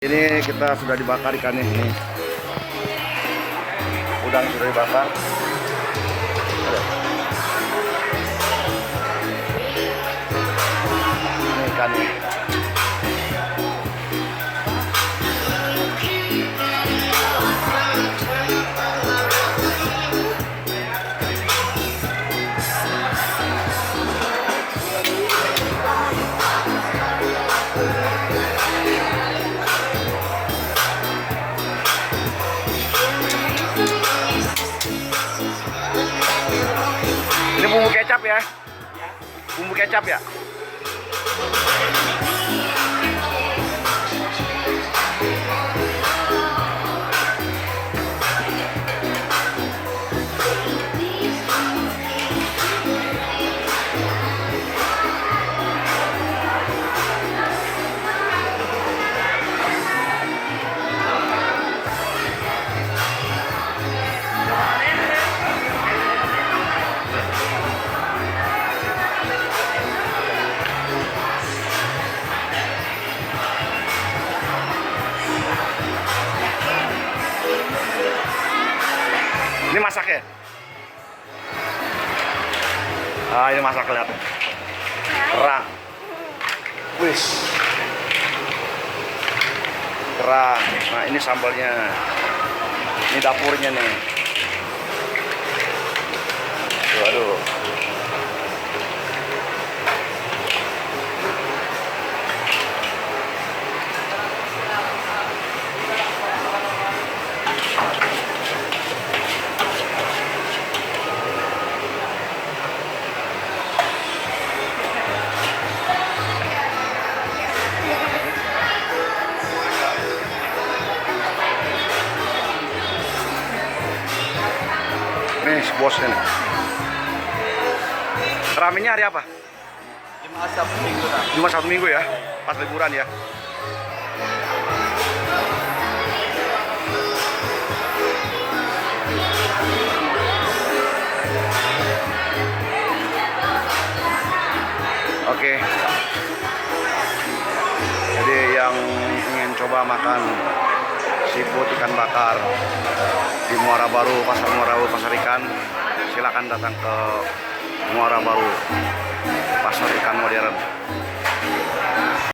Ini kita sudah dibakar ikannya ini. Udang sudah dibakar. Ini ikannya. Ini bumbu kecap ya? Bumbu kecap ya? Ini masak ya? Ah, ini masak lihat. Kerang. Wis. Kerang. Nah, ini sambalnya. Ini dapurnya nih. Waduh. Nih bosnya nih. Ramenya hari apa? Jumat Sabtu Minggu lah. Jumat Sabtu Minggu ya? Pas liburan ya? Oke. Jadi yang ingin coba makan seafood ikan bakar di Muara Baru, Pasar Muara Baru, Pasar Ikan, silakan datang ke Muara Baru, Pasar Ikan Modern.